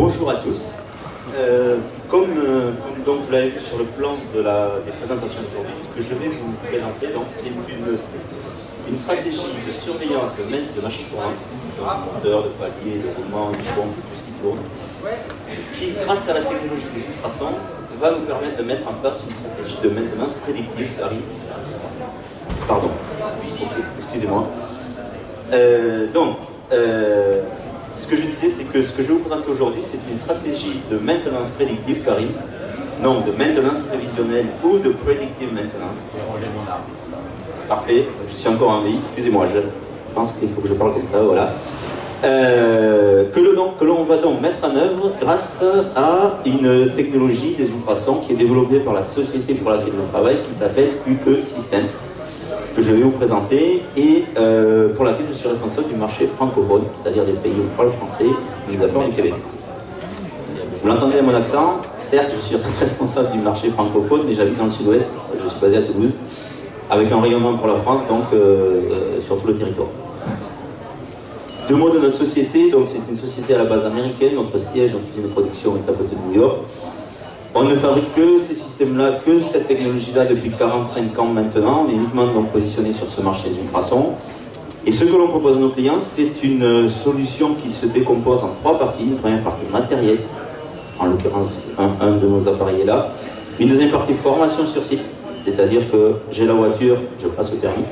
Bonjour à tous. Comme donc vous l'avez vu sur le plan des présentations d'aujourd'hui, ce que je vais vous présenter, c'est une stratégie de surveillance de machines tournantes, de moteurs, de paliers, de roulements, de pompes, tout ce qui tourne, qui, grâce à la technologie des ultrasons, va nous permettre de mettre en place une stratégie de maintenance prédictive. Pardon, ok, excusez-moi. Ce que je disais, c'est que ce que je vais vous présenter aujourd'hui, c'est une stratégie de maintenance prédictive, Karim, non, de maintenance prévisionnelle ou de predictive maintenance. Parfait, je suis encore en vie, excusez-moi, je pense qu'il faut que je parle comme ça, voilà. Que l'on va donc mettre en œuvre grâce à une technologie des ultrasons qui est développée par la société pour laquelle je travaille, qui s'appelle UE Systems, que je vais vous présenter et pour laquelle je suis responsable du marché francophone, c'est-à-dire des pays où on parle français, mis à part du Québec. Vous l'entendez à mon accent, certes je suis responsable du marché francophone, mais j'habite dans le sud-ouest, je suis basé à Toulouse, avec un rayonnement pour la France, donc sur tout le territoire. Deux mots de notre société, donc c'est une société à la base américaine, notre siège, notre usine de production est à côté de New York. On ne fabrique que ces systèmes-là, que cette technologie-là depuis 45 ans maintenant. On est uniquement donc positionné sur ce marché des ultrasons. Et ce que l'on propose à nos clients, c'est une solution qui se décompose en trois parties. Une première partie matérielle, en l'occurrence un de nos appareils est là. Une deuxième partie formation sur site, c'est-à-dire que j'ai la voiture, je passe le permis.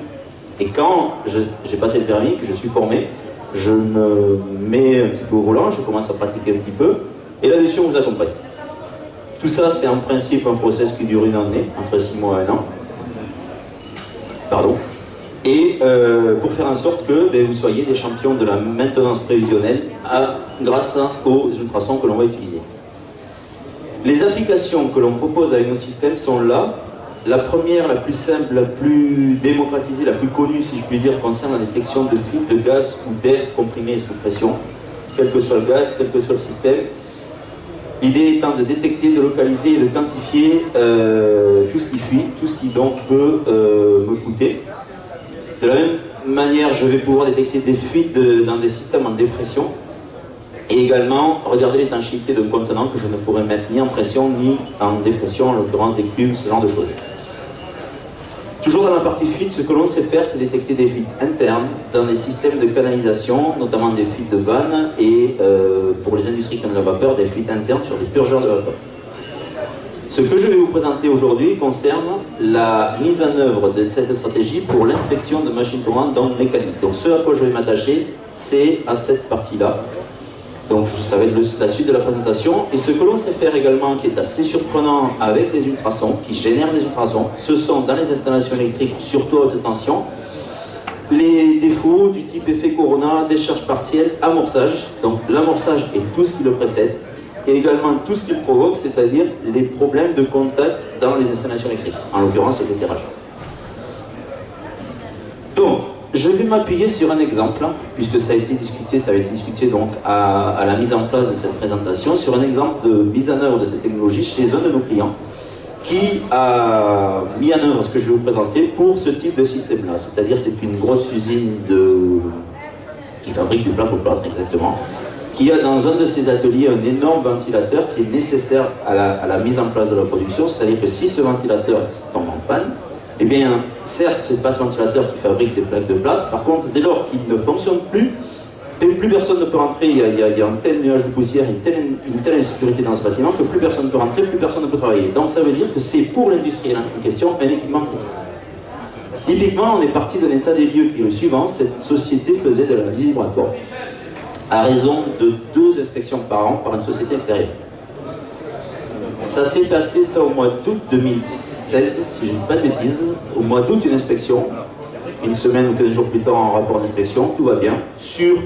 Et quand j'ai passé le permis, que je suis formé, je me mets un petit peu au volant, je commence à pratiquer un petit peu, et là-dessus on vous accompagne. Tout ça, c'est en principe un process qui dure une année, entre 6 mois et 1 an. Pardon. Et pour faire en sorte que vous soyez des champions de la maintenance prévisionnelle grâce aux ultrasons que l'on va utiliser. Les applications que l'on propose avec nos systèmes sont là. La première, la plus simple, la plus démocratisée, la plus connue, si je puis dire, concerne la détection de fuite de gaz ou d'air comprimé sous pression, quel que soit le gaz, quel que soit le système. L'idée étant de détecter, de localiser et de quantifier tout ce qui fuit, tout ce qui donc peut me coûter. De la même manière, je vais pouvoir détecter des fuites dans des systèmes en dépression et également regarder l'étanchéité d'un contenant que je ne pourrais mettre ni en pression ni en dépression, en l'occurrence des cubes, ce genre de choses. Toujours dans la partie fuite, ce que l'on sait faire, c'est détecter des fuites internes dans des systèmes de canalisation, notamment des fuites de vannes et pour les industries qui ont de la vapeur, des fuites internes sur des purgeurs de vapeur. Ce que je vais vous présenter aujourd'hui concerne la mise en œuvre de cette stratégie pour l'inspection de machines tournantes dans le mécanique. Donc ce à quoi je vais m'attacher, c'est à cette partie-là. Donc ça va être la suite de la présentation. Et ce que l'on sait faire également, qui est assez surprenant avec les ultrasons, qui génèrent des ultrasons, ce sont dans les installations électriques, surtout à haute tension, les défauts du type effet Corona, décharge partielle, amorçage. Donc l'amorçage et tout ce qui le précède, et également tout ce qu'il provoque, c'est-à-dire les problèmes de contact dans les installations électriques, en l'occurrence le desserrage. Donc, je vais m'appuyer sur un exemple, puisque ça a été discuté donc à la mise en place de cette présentation, sur un exemple de mise en œuvre de cette technologie chez un de nos clients, qui a mis en œuvre ce que je vais vous présenter pour ce type de système-là. C'est-à-dire c'est une grosse usine qui fabrique du plâtre au plâtre exactement, qui a dans un de ses ateliers un énorme ventilateur qui est nécessaire à la mise en place de la production. C'est-à-dire que si ce ventilateur tombe en panne, eh bien, certes, ce n'est pas ce ventilateur qui fabrique des plaques de plâtre. Par contre, dès lors qu'il ne fonctionne plus, plus personne ne peut rentrer. Il y a un tel nuage de poussière, une telle insécurité dans ce bâtiment que plus personne ne peut rentrer, plus personne ne peut travailler. Donc ça veut dire que c'est pour l'industrie en question un équipement critique. Typiquement, on est parti d'un état des lieux qui est le suivant. Cette société faisait de la visite laboratoire à raison de 2 inspections par an par une société extérieure. Ça s'est passé ça au mois d'août 2016, si je ne dis pas de bêtises. Au mois d'août, une inspection. Une semaine ou 15 jours plus tard, un rapport d'inspection. Tout va bien. Sur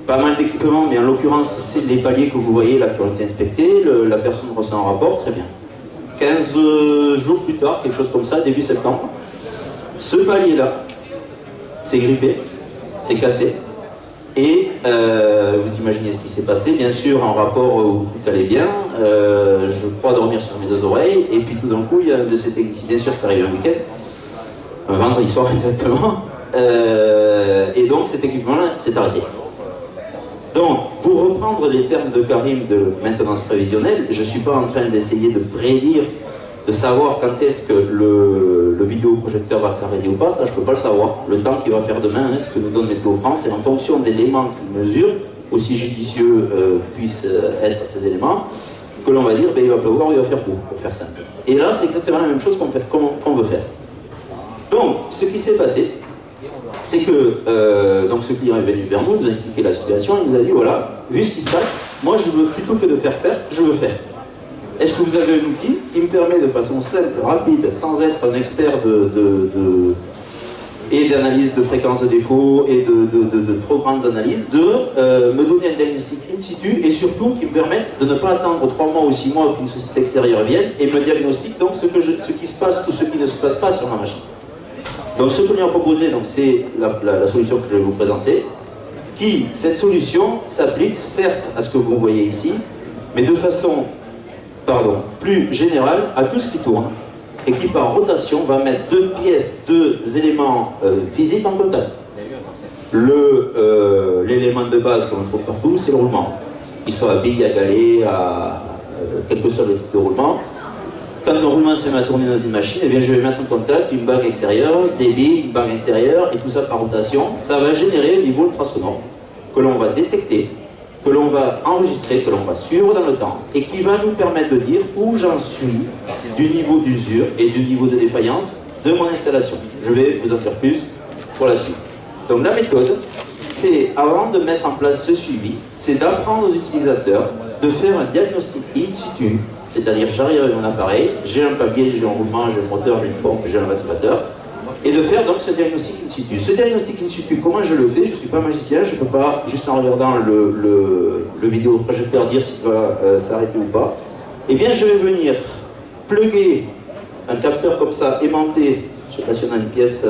pas mal d'équipements, mais en l'occurrence, c'est les paliers que vous voyez là qui ont été inspectés. La personne reçoit un rapport, très bien. 15 jours plus tard, quelque chose comme ça, début septembre, ce palier-là s'est grippé, s'est cassé. Et vous imaginez ce qui s'est passé, bien sûr, en rapport où tout allait bien, je crois dormir sur mes 2 oreilles, et puis tout d'un coup, il y a un de ces techniciens, bien sûr, c'est arrivé un week-end, un vendredi soir exactement, et donc cet équipement-là s'est arrêté. Donc, pour reprendre les termes de Karim de maintenance prévisionnelle, je ne suis pas en train d'essayer de prédire, de savoir quand est-ce que le vidéoprojecteur va s'arrêter ou pas, ça je ne peux pas le savoir. Le temps qu'il va faire demain, ce que nous donne Météo France, et en fonction d'éléments qu'il mesure, aussi judicieux puissent être ces éléments, que l'on va dire, ben, il va pleuvoir ou il va faire beau, pour faire simple. Et là, c'est exactement la même chose qu'on veut faire. Donc, ce qui s'est passé, c'est que donc ce client est venu vers nous a expliqué la situation, il nous a dit, voilà, vu ce qui se passe, moi, je veux, plutôt que de faire, je veux faire. Est-ce que vous avez un outil qui me permet de façon simple, rapide, sans être un expert et d'analyse de fréquence de défaut et de trop grandes analyses, de me donner un diagnostic in situ et surtout qui me permette de ne pas attendre 3 mois ou 6 mois qu'une société extérieure vienne et me diagnostique donc ce qui se passe ou ce qui ne se passe pas sur ma machine. Donc ce que nous avons proposé, c'est la solution que je vais vous présenter, cette solution s'applique certes à ce que vous voyez ici, mais de façon plus générale à tout ce qui tourne et qui par rotation va mettre 2 pièces, 2 éléments physiques en contact. L'élément de base qu'on trouve partout, c'est le roulement. Qu'il soit à bille, à galet, quel que soit le type de roulement. Quand un roulement se met à tourner dans une machine, eh bien, je vais mettre en contact une bague extérieure, des billes, une bague intérieure, et tout ça par rotation. Ça va générer un niveau ultrasonore que l'on va détecter, que l'on va enregistrer, que l'on va suivre dans le temps, et qui va nous permettre de dire où j'en suis du niveau d'usure et du niveau de défaillance de mon installation. Je vais vous en dire plus pour la suite. Donc la méthode, c'est, avant de mettre en place ce suivi, c'est d'apprendre aux utilisateurs de faire un diagnostic in situ, c'est-à-dire j'arrive avec mon appareil, j'ai un papier, j'ai un roulement, j'ai un moteur, j'ai une pompe, j'ai un ventilateur, et de faire donc ce diagnostic in situ. Ce diagnostic in situ, comment je le fais? Je ne suis pas magicien, je ne peux pas, juste en regardant le vidéoprojecteur, dire s'il va s'arrêter ou pas. Eh bien, je vais venir plugger un capteur comme ça, aimanté, je ne sais pas si on a une pièce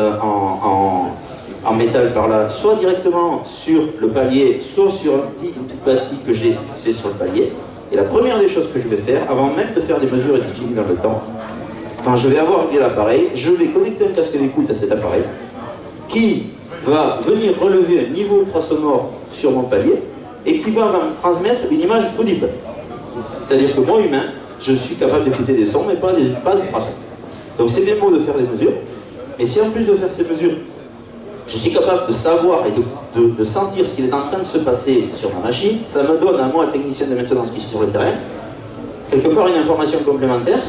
en métal par là, soit directement sur le palier, soit sur une petite plastique que j'ai fixée sur le palier. Et la première des choses que je vais faire, avant même de faire des mesures et de suivi dans le temps, quand je vais avoir réglé l'appareil, je vais connecter un casque d'écoute à cet appareil qui va venir relever un niveau ultrasonore sur mon palier et qui va me transmettre une image audible. C'est-à-dire que moi, humain, je suis capable d'écouter des sons mais pas d'ultrasons. Donc c'est bien beau de faire des mesures, mais si en plus de faire ces mesures, je suis capable de savoir et de sentir ce qu'il est en train de se passer sur ma machine, ça me donne à moi, technicien de maintenance qui suis sur le terrain, quelque part une information complémentaire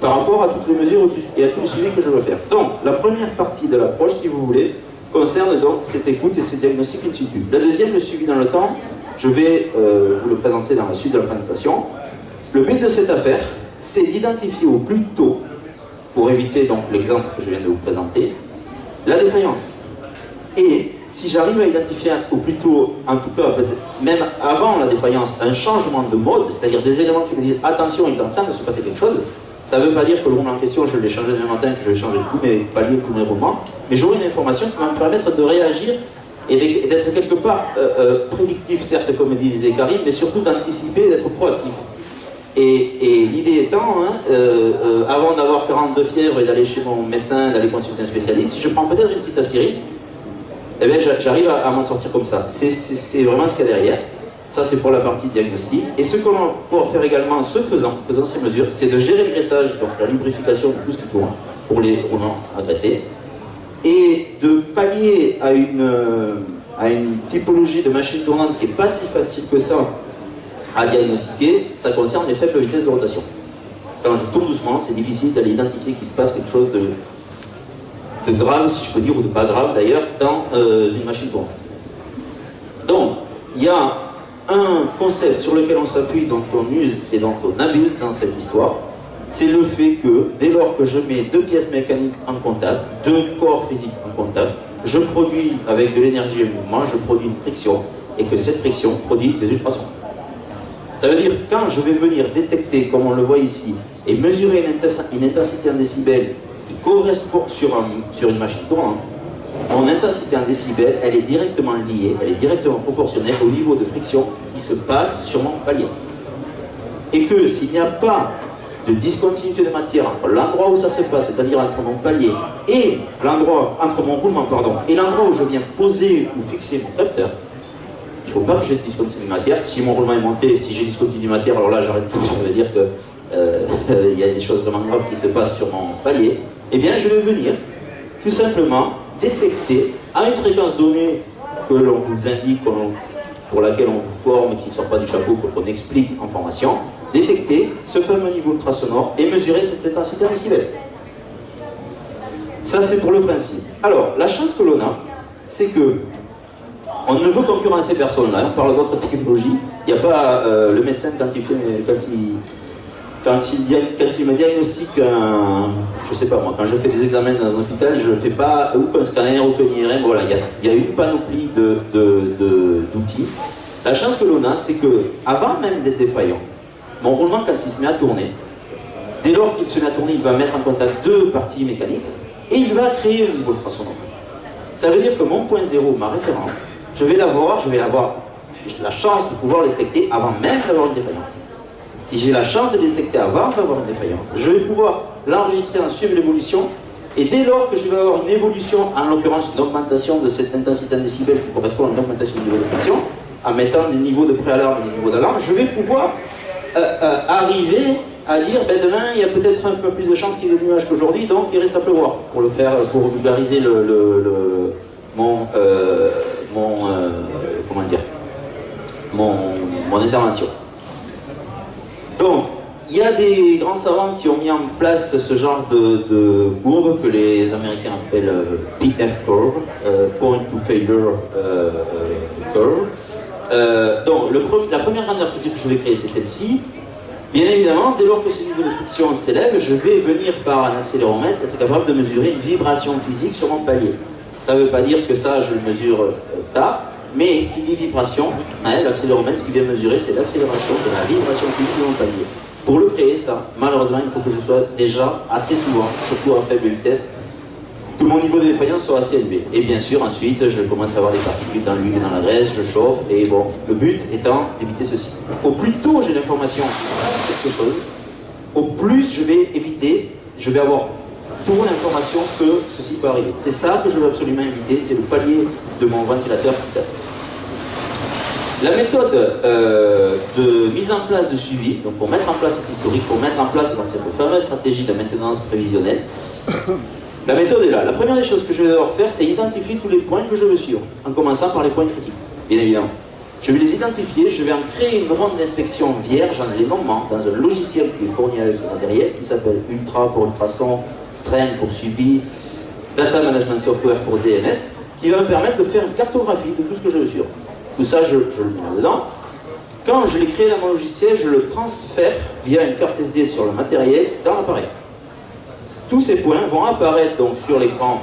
par rapport à toutes les mesures et à tout le suivi que je veux faire. Donc, la première partie de l'approche, si vous voulez, concerne donc cette écoute et ce diagnostic in situ. La deuxième, le suivi dans le temps, je vais vous le présenter dans la suite de la présentation. Le but de cette affaire, c'est d'identifier au plus tôt, pour éviter donc l'exemple que je viens de vous présenter, la défaillance. Et si j'arrive à identifier au plus tôt, en tout cas même avant la défaillance, un changement de mode, c'est-à-dire des éléments qui me disent attention, il est en train de se passer quelque chose, ça ne veut pas dire que le roulement en question, je vais changer demain matin, que je vais changer tous mes paliers, tous mes roulements, mais j'aurai une information qui va me permettre de réagir et d'être quelque part prédictif, certes, comme disait Karim, mais surtout d'anticiper, d'être proactif. Et l'idée étant, avant d'avoir 42 fièvres et d'aller chez mon médecin, d'aller consulter un spécialiste, si je prends peut-être une petite aspirine, eh bien j'arrive à m'en sortir comme ça. C'est vraiment ce qu'il y a derrière. Ça, c'est pour la partie diagnostic. Et ce que l'on peut faire également en faisant ces mesures, c'est de gérer le graissage, donc la lubrification de tout ce qui tourne, pour les roulants agressés, et de pallier à une typologie de machine tournante qui n'est pas si facile que ça à diagnostiquer. Ça concerne les faibles vitesses de rotation. Quand je tourne doucement, c'est difficile d'aller identifier qu'il se passe quelque chose de grave, si je peux dire, ou de pas grave d'ailleurs, dans une machine tournante. Donc, il y a un concept sur lequel on s'appuie, dont on use et dont on abuse dans cette histoire, c'est le fait que dès lors que je mets 2 pièces mécaniques en contact, 2 corps physiques en contact, je produis avec de l'énergie et le mouvement, je produis une friction, et que cette friction produit des ultrasons. Ça veut dire quand je vais venir détecter, comme on le voit ici, et mesurer une intensité en décibels qui correspond sur une machine tournante, mon intensité en décibels, elle est directement liée, elle est directement proportionnelle au niveau de friction qui se passe sur mon palier. Et que s'il n'y a pas de discontinuité de matière entre l'endroit où ça se passe, c'est-à-dire entre mon palier et entre mon roulement, et l'endroit où je viens poser ou fixer mon capteur, il faut pas que j'ai discontinu matière. Si mon roulement est monté, si j'ai discontinu matière, alors là j'arrête tout, ça veut dire que il y a des choses vraiment graves qui se passent sur mon palier. Eh bien je vais venir tout simplement détecter à une fréquence donnée que l'on vous indique, pour laquelle on vous forme, qui ne sort pas du chapeau, qu'on explique en formation, détecter ce fameux niveau ultrasonore et mesurer cette intensité en décibels. Ça c'est pour le principe. Alors, la chance que l'on a, c'est que on ne veut concurrencer personne là, on parle d'autres technologies. Il n'y a pas le médecin quand il me diagnostique un, je sais pas moi, quand je fais des examens dans un hôpital, je ne fais pas ou un scanner ou un IRM, voilà, il y a une panoplie d'outils. La chance que l'on a, c'est que avant même d'être défaillant, mon roulement quand il se met à tourner, dès lors qu'il se met à tourner, il va mettre en contact deux parties mécaniques et il va créer un niveau ultrasonore. Ça veut dire que mon point zéro, ma référence, je vais l'avoir, j'ai la chance de pouvoir le détecter avant même d'avoir une défaillance. Si j'ai la chance de le détecter avant d'avoir une défaillance, je vais pouvoir l'enregistrer, en suivre l'évolution, et dès lors que je vais avoir une évolution, en l'occurrence une augmentation de cette intensité en décibels qui correspond à une augmentation du niveau de friction, en mettant des niveaux de préalarme et des niveaux d'alarme, je vais pouvoir arriver à dire, ben demain il y a peut-être un peu plus de chances qu'il y ait des nuages qu'aujourd'hui, donc il reste à pleuvoir, pour le faire, pour vulgariser mon intervention. Donc, il y a des grands savants qui ont mis en place ce genre de courbe que les Américains appellent PF curve, Point to Failure curve. Donc, la première grandeur physique que je vais créer, c'est celle-ci. Bien évidemment, dès lors que ce niveau de friction s'élève, je vais venir par un accéléromètre être capable de mesurer une vibration physique sur mon palier. Ça ne veut pas dire que ça, je le mesure tard, mais qui dit vibration, l'accéléromètre, ce qu'il vient mesurer, c'est l'accélération de la vibration physique de mon palier. Pour le créer, ça, malheureusement, il faut que je sois déjà assez souvent, surtout à faible vitesse, que mon niveau de défaillance soit assez élevé. Et bien sûr, ensuite, je commence à avoir des particules dans l'huile et dans la graisse, je chauffe, et bon, le but étant d'éviter ceci. Au plus tôt j'ai l'information sur quelque chose, au plus je vais éviter, je vais avoir pour l'information que ceci peut arriver. C'est ça que je veux absolument éviter, c'est le palier de mon ventilateur qui casse. La méthode de mise en place de suivi, donc pour mettre en place cet historique, pour mettre en place donc, cette fameuse stratégie de maintenance prévisionnelle, la méthode est là. La première des choses que je vais devoir faire, c'est identifier tous les points que je veux suivre, en commençant par les points critiques, bien évidemment. Je vais les identifier, je vais en créer une ronde d'inspection vierge en les nommant dans un logiciel qui est fourni avec le matériel, qui s'appelle Ultra pour ultrason, Train pour suivi, Data Management Software pour DMS, qui va me permettre de faire une cartographie de tout ce que je veux suivre. Tout ça, je le mets dedans. Quand je l'ai créé dans mon logiciel, je le transfère via une carte SD sur le matériel dans l'appareil. Tous ces points vont apparaître donc sur l'écran,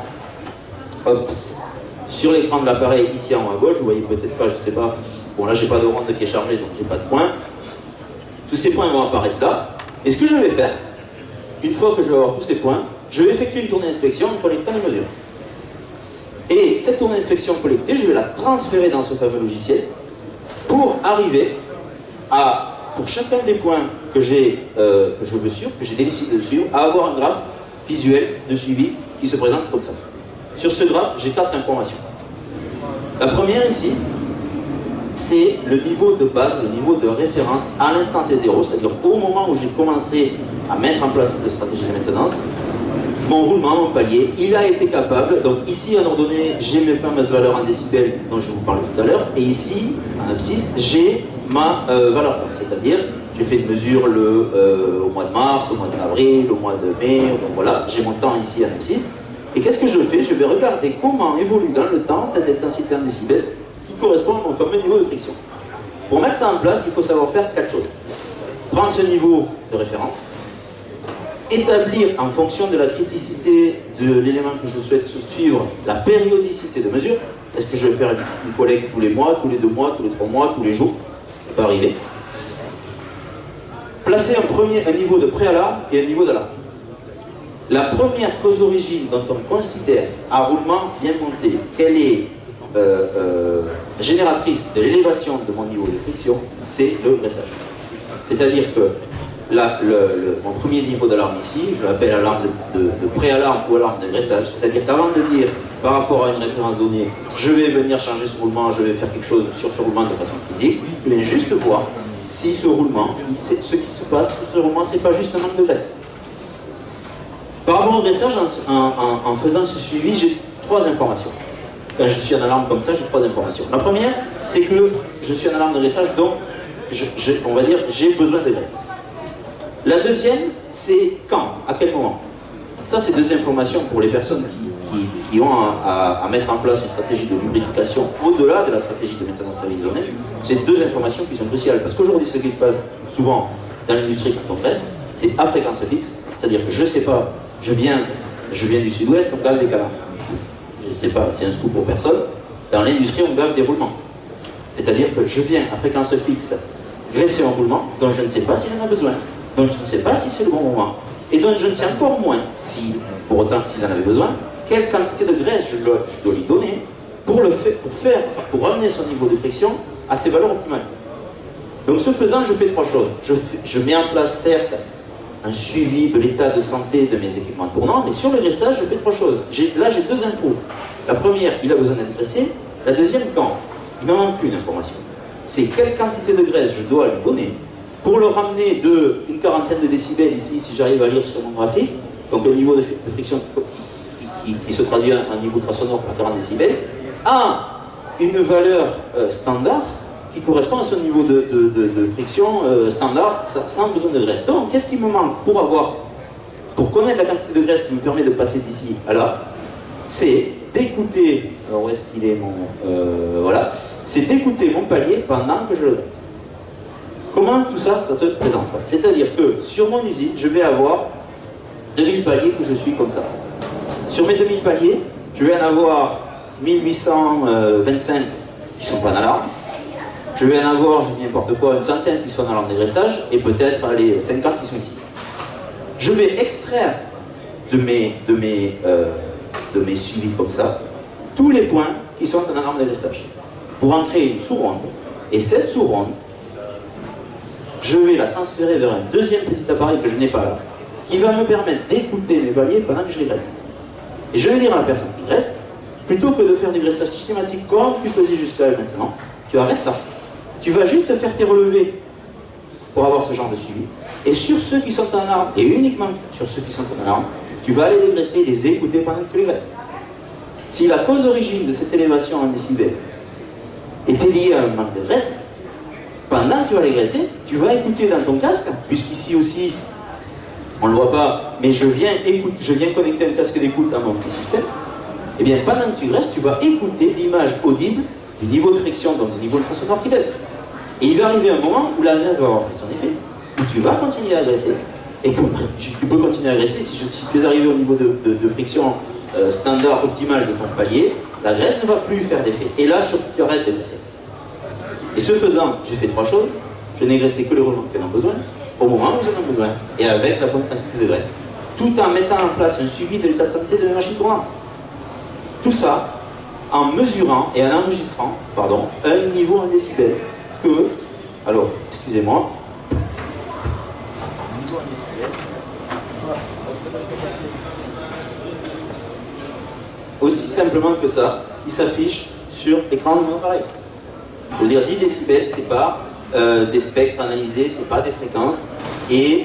sur l'écran de l'appareil ici en haut à gauche. Vous voyez peut-être pas, je sais pas. Bon là, j'ai pas de ronde qui est chargée, donc j'ai pas de points. Tous ces points vont apparaître là. Et ce que je vais faire, une fois que je vais avoir tous ces points, je vais effectuer une tournée d'inspection en collectant les mesures. Et cette tournée d'inspection collectée, je vais la transférer dans ce fameux logiciel pour arriver à, pour chacun des points que je veux suivre, que j'ai décidé de suivre, à avoir un graphe visuel de suivi qui se présente comme ça. Sur ce graphe, j'ai 4 informations. La première ici, c'est le niveau de base, le niveau de référence à l'instant T0, c'est-à-dire au moment où j'ai commencé à mettre en place cette stratégie de maintenance, mon roulement, mon palier, il a été capable, donc ici en ordonnée, j'ai mes fameuses valeurs en décibels dont je vous parlais tout à l'heure, et ici, en abscisse, j'ai ma valeur temps, c'est-à-dire j'ai fait une mesure au mois de mars, au mois d'avril, au mois de mai, donc voilà, j'ai mon temps ici en abscisse, et qu'est-ce que je fais? Je vais regarder comment évolue dans le temps cette intensité en décibels qui correspond à mon fameux niveau de friction. Pour mettre ça en place, il faut savoir faire 4 choses. Prendre ce niveau de référence, établir en fonction de la criticité de l'élément que je souhaite suivre la périodicité de mesure. Est-ce que je vais faire une collecte tous les mois, tous les 2 mois, tous les 3 mois, tous les jours? Ça peut arriver. Placer un niveau de préalarme et un niveau d'alarme. La première cause d'origine dont on considère un roulement bien monté, qu'elle est génératrice de l'élévation de mon niveau de friction, c'est le graissage. C'est-à-dire que mon premier niveau d'alarme ici, je l'appelle alarme de pré-alarme ou alarme d'agressage, c'est-à-dire qu'avant de dire par rapport à une référence donnée, je vais venir changer ce roulement, je vais faire quelque chose sur ce roulement de façon physique, je viens juste voir si ce roulement, ce qui se passe sur ce roulement, c'est pas juste un manque de graisse. Par rapport au dressage, en faisant ce suivi, j'ai 3 informations. Quand je suis en alarme comme ça, j'ai 3 informations. La première, c'est que je suis en alarme de dressage, donc on va dire j'ai besoin de graisse. La deuxième, c'est quand, à quel moment. Ça, c'est 2 informations pour les personnes qui ont à mettre en place une stratégie de lubrification au-delà de la stratégie de maintenance prévisionnelle. C'est 2 informations qui sont cruciales. Parce qu'aujourd'hui, ce qui se passe souvent dans l'industrie quand on graisse, c'est à fréquence fixe. C'est-à-dire que je ne sais pas, je viens du sud-ouest, on gave des canards. Je ne sais pas, c'est un scoop pour personne. Dans l'industrie, on gave des roulements. C'est-à-dire que je viens à fréquence fixe graisser un roulement dont je ne sais pas s'il en a besoin, dont je ne sais pas si c'est le bon moment, et dont je ne sais encore moins si, pour autant s'il en avait besoin, quelle quantité de graisse je dois lui donner pour ramener son niveau de friction à ses valeurs optimales. Donc ce faisant, je fais 3 choses. Je mets en place certes un suivi de l'état de santé de mes équipements tournants, mais sur le restage, je fais 3 choses. Là, j'ai 2 infos. La première, il a besoin d'être graissé. La deuxième, quand? Il me manque une information. C'est quelle quantité de graisse je dois lui donner pour le ramener de une quarantaine de décibels ici, si j'arrive à lire sur mon graphique, donc le niveau de friction qui se traduit en niveau ultrasonore par 40 décibels, à une valeur standard qui correspond à ce niveau de friction standard sans besoin de graisse. Donc, qu'est-ce qui me manque pour connaître la quantité de graisse qui me permet de passer d'ici à là? C'est d'écouter, alors où est-ce qu'il est mon... voilà, c'est d'écouter mon palier pendant que je le graisse. Comment tout ça, ça se présente? C'est-à-dire que sur mon usine, je vais avoir 2000 paliers que je suis comme ça. Sur mes 2000 paliers, je vais en avoir 1825 qui sont pas en alarme. Je vais en avoir, je dis n'importe quoi, une centaine qui sont en alarme de graissage et peut-être, allez, 50 qui sont ici. Je vais extraire de mes suivis comme ça tous les points qui sont en alarme de graissage pour en créer une sous-ronde. Et cette sous-ronde, je vais la transférer vers un deuxième petit appareil que je n'ai pas là, qui va me permettre d'écouter mes paliers pendant que je les graisse. Et je vais dire à la personne qui graisse, plutôt que de faire des graissages systématiques comme tu faisais jusqu'à maintenant, tu arrêtes ça. Tu vas juste faire tes relevés pour avoir ce genre de suivi. Et sur ceux qui sont en alarme, et uniquement sur ceux qui sont en alarme, tu vas aller les graisser, les écouter pendant que tu les graisses. Si la cause d'origine de cette élévation en décibels était liée à un manque de graisse, pendant que tu vas les graisser, tu vas écouter dans ton casque, puisqu'ici aussi, on ne le voit pas, mais je viens connecter un casque d'écoute à mon petit système, et bien pendant que tu graisses, tu vas écouter l'image audible du niveau de friction, donc du niveau ultrasonore qui baisse. Et il va arriver un moment où la graisse va avoir fait son effet, où tu vas continuer à graisser. Et que tu peux continuer à graisser si tu es arrivé au niveau de friction standard optimal de ton palier, la graisse ne va plus faire d'effet. Et là, surtout, tu arrêtes de graisser. Et ce faisant, j'ai fait 3 choses. Je n'ai graissé que les roulements qui en ont besoin, au moment où ils en ont besoin, et avec la bonne quantité de graisse. Tout en mettant en place un suivi de l'état de santé de la machine tournante. Tout ça en mesurant et en enregistrant, pardon, un niveau en décibels que, alors, excusez-moi, aussi simplement que ça, il s'affiche sur l'écran de mon appareil. Je veux dire, 10 décibels, c'est pas des spectres analysés, c'est pas des fréquences. Et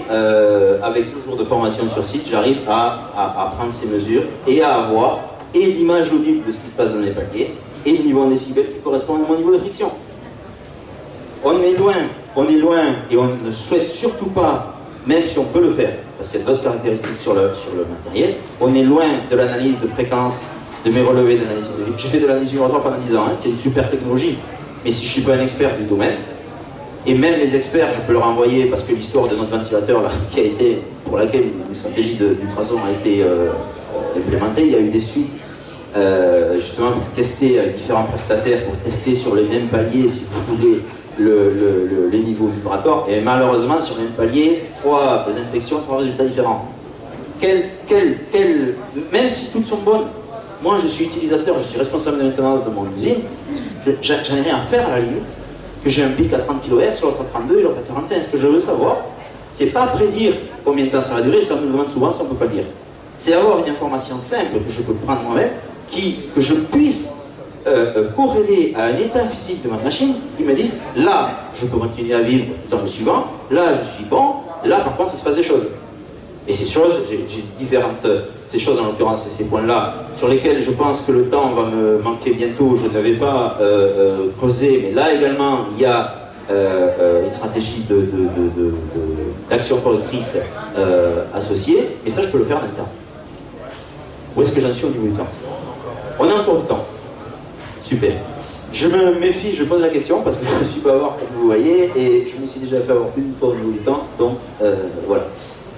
avec 2 jours de formation sur site, j'arrive à prendre ces mesures et à avoir et l'image audible de ce qui se passe dans les paliers et le niveau en décibels qui correspond à mon niveau de friction. On est loin et on ne souhaite surtout pas, même si on peut le faire, parce qu'il y a d'autres caractéristiques sur le matériel, on est loin de l'analyse de fréquence, de mes relevés d'analyse de rythme. J'ai fait de l'analyse vibratoire pendant 10 ans, hein, c'est une super technologie. Mais si je ne suis pas un expert du domaine, et même les experts, je peux leur envoyer, parce que l'histoire de notre ventilateur, là, pour laquelle une stratégie d'ultrason a été implémentée, il y a eu des suites, justement pour tester avec différents prestataires, pour tester sur les mêmes paliers, si vous voulez, les niveaux vibratoires, et malheureusement, sur le même palier, 3 inspections, 3 résultats différents. Même si toutes sont bonnes, moi je suis utilisateur, je suis responsable de maintenance de mon usine, j'en ai rien à faire à la limite, que j'ai un pic à 30 kHz, l'autre à 32 et l'autre à 45. Ce que je veux savoir, c'est pas prédire combien de temps ça va durer, ça on nous demande souvent, ça on ne peut pas le dire. C'est avoir une information simple que je peux prendre moi-même, que je puisse corréler à un état physique de ma machine, qui me disent, là, je peux continuer à vivre dans le suivant, là, je suis bon, là, par contre, il se passe des choses. Et ces choses, j'ai différentes, ces choses en l'occurrence, ces points-là, sur lesquels je pense que le temps va me manquer bientôt, je ne vais pas creuser, mais là également, il y a une stratégie d'action correctrice associée, mais ça, je peux le faire maintenant. Où est-ce que j'en suis au niveau du temps? On a encore du temps. Super. Je me méfie, je pose la question parce que je ne suis pas bavard comme vous voyez et je me suis déjà fait avoir une fois au niveau du temps, donc voilà.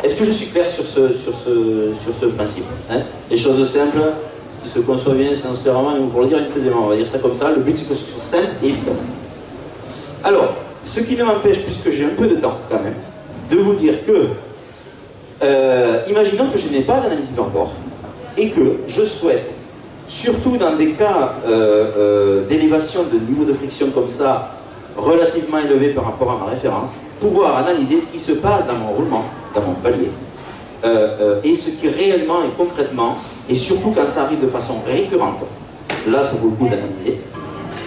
Est-ce que je suis clair sur ce principe, hein? Les choses simples, ce qui se conçoit bien, c'est clairement, mais pour le dire aisément, on va dire ça comme ça, le but c'est que ce soit simple et efficace. Alors, ce qui ne m'empêche, puisque j'ai un peu de temps quand même, de vous dire que, imaginons que je n'ai pas d'analyse du rapport et que je souhaite, surtout dans des cas d'élévation de niveau de friction comme ça, relativement élevé par rapport à ma référence, pouvoir analyser ce qui se passe dans mon roulement, dans mon palier, et ce qui réellement et concrètement, et surtout quand ça arrive de façon récurrente, là ça vaut le coup d'analyser,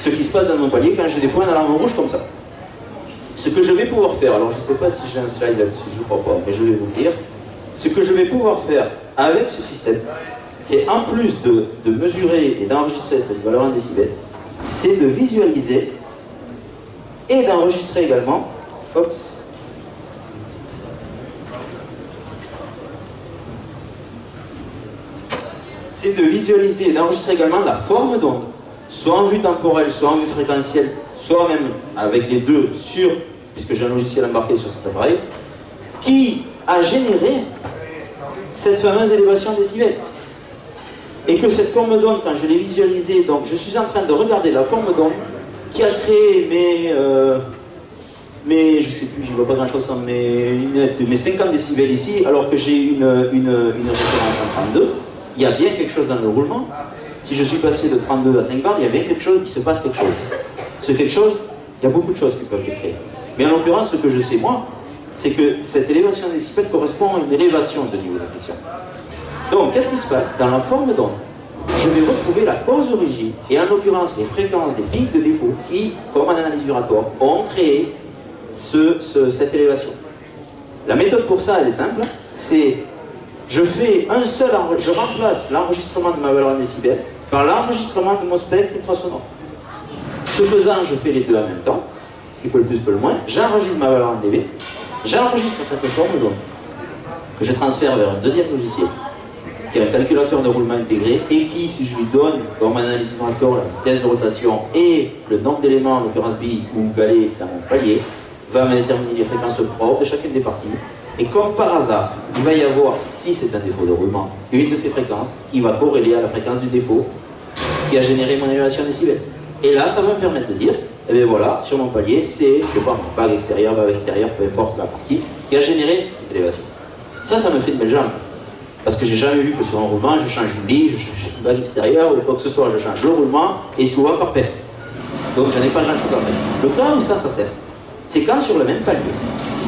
ce qui se passe dans mon palier quand j'ai des points d'alarme rouge comme ça. Ce que je vais pouvoir faire, alors je ne sais pas si j'ai un slide là-dessus, je ne crois pas, mais je vais vous le dire, ce que je vais pouvoir faire avec ce système, c'est en plus de mesurer et d'enregistrer cette valeur en décibels, c'est de visualiser et d'enregistrer également, c'est de visualiser et d'enregistrer également la forme d'onde, soit en vue temporelle, soit en vue fréquentielle, soit même avec les deux puisque j'ai un logiciel embarqué sur cet appareil, qui a généré cette fameuse élévation décibels. Et que cette forme d'onde, quand je l'ai visualisée, donc je suis en train de regarder la forme d'onde qui a créé je sais plus, je vois pas grand chose sans mes 50 décibels ici, alors que j'ai une référence en 32. Il y a bien quelque chose dans le roulement. Si je suis passé de 32 à 50, il y a bien quelque chose, qui se passe quelque chose. Ce quelque chose, il y a beaucoup de choses qui peuvent les créer. Mais en l'occurrence, ce que je sais moi, c'est que cette élévation des décibels correspond à une élévation de niveau de friction. Donc, qu'est-ce qui se passe? Dans la forme d'onde, je vais retrouver la cause origine, et en l'occurrence les fréquences des pics de défaut qui, comme en analyse vibratoire, ont créé cette élévation. La méthode pour ça, elle est simple, c'est je remplace l'enregistrement de ma valeur en décibels par l'enregistrement de mon spectre ultrasonore. Ce faisant, je fais les deux en même temps, qui peut le plus, peut le moins, j'enregistre ma valeur en dB, j'enregistre cette forme d'onde, que je transfère vers un deuxième logiciel, qui est un calculateur de roulement intégré, et qui, si je lui donne, comme analyse vibratoire, la vitesse de rotation et le nombre d'éléments, en l'occurrence bi ou galets dans mon palier, va me déterminer les fréquences propres de chacune des parties. Et comme par hasard, il va y avoir, si c'est un défaut de roulement, une de ces fréquences qui va corréler à la fréquence du défaut qui a généré mon élévation décibels. Et là, ça va me permettre de dire, eh bien voilà, sur mon palier, c'est, je sais pas, vague extérieure, vague intérieure, peu importe la partie, qui a généré cette élévation. Ça me fait une belle jambe. Parce que j'ai jamais vu que sur un roulement, je change une bille, je change une vague extérieure, ou quoi que ce soit, je change le roulement, et souvent par paire. Donc j'en ai pas grand chose à faire. Le cas où ça sert, c'est quand sur le même palier,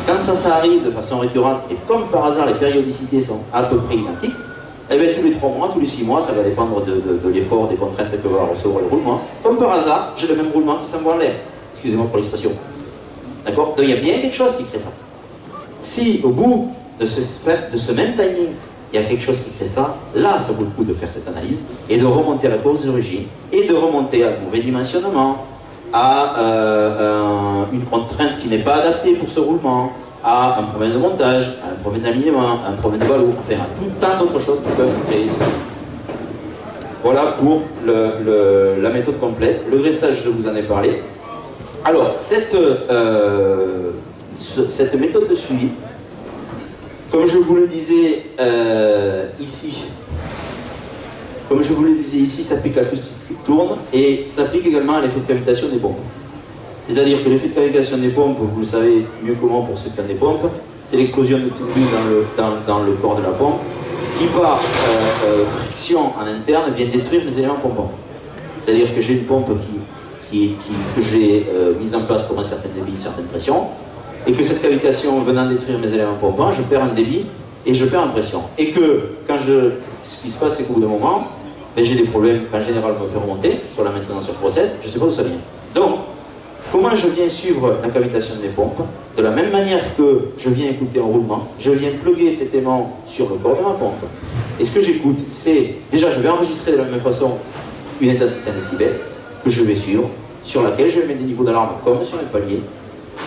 quand ça arrive de façon récurrente, et comme par hasard les périodicités sont à peu près identiques, eh bien tous les 3 mois, tous les 6 mois, ça va dépendre de l'effort, des contraintes que va recevoir le roulement. Comme par hasard, j'ai le même roulement qui s'envoie en l'air. Excusez-moi pour l'expression. D'accord? Donc il y a bien quelque chose qui crée ça. Si au bout de ce même timing, il y a quelque chose qui crée ça, là ça vaut le coup de faire cette analyse et de remonter à la cause d'origine et de remonter à un mauvais dimensionnement, à une contrainte qui n'est pas adaptée pour ce roulement, à un problème de montage, à un problème d'alignement, à un problème de ballot, enfin à tout un tas d'autres choses qui peuvent créer ça. Voilà pour la méthode complète. Le graissage, je vous en ai parlé. Alors, cette méthode de suivi, comme je vous le disais ici, s'applique à tout ce qui tourne et s'applique également à l'effet de cavitation des pompes. C'est-à-dire que l'effet de cavitation des pompes, vous le savez mieux que moi pour ceux qui ont des pompes, c'est l'explosion de turbine dans le corps de la pompe qui, par friction en interne, vient détruire mes éléments pompants. C'est-à-dire que j'ai une pompe que j'ai mise en place pour un certain débit, une certaine pression. et que cette cavitation venant détruire mes éléments pompants, je perds un débit et je perds en pression. Et que ce qui se passe, c'est qu'au bout d'un moment, ben, j'ai des problèmes qu'en général me fait remonter sur la maintenance sur process, je ne sais pas où ça vient. Donc, comment je viens suivre la cavitation des pompes? De la même manière que je viens écouter en roulement, je viens plugger cet aimant sur le corps de ma pompe. Et ce que j'écoute, c'est, déjà je vais enregistrer de la même façon une intensité en décibels que je vais suivre, sur laquelle je vais mettre des niveaux d'alarme comme sur les paliers.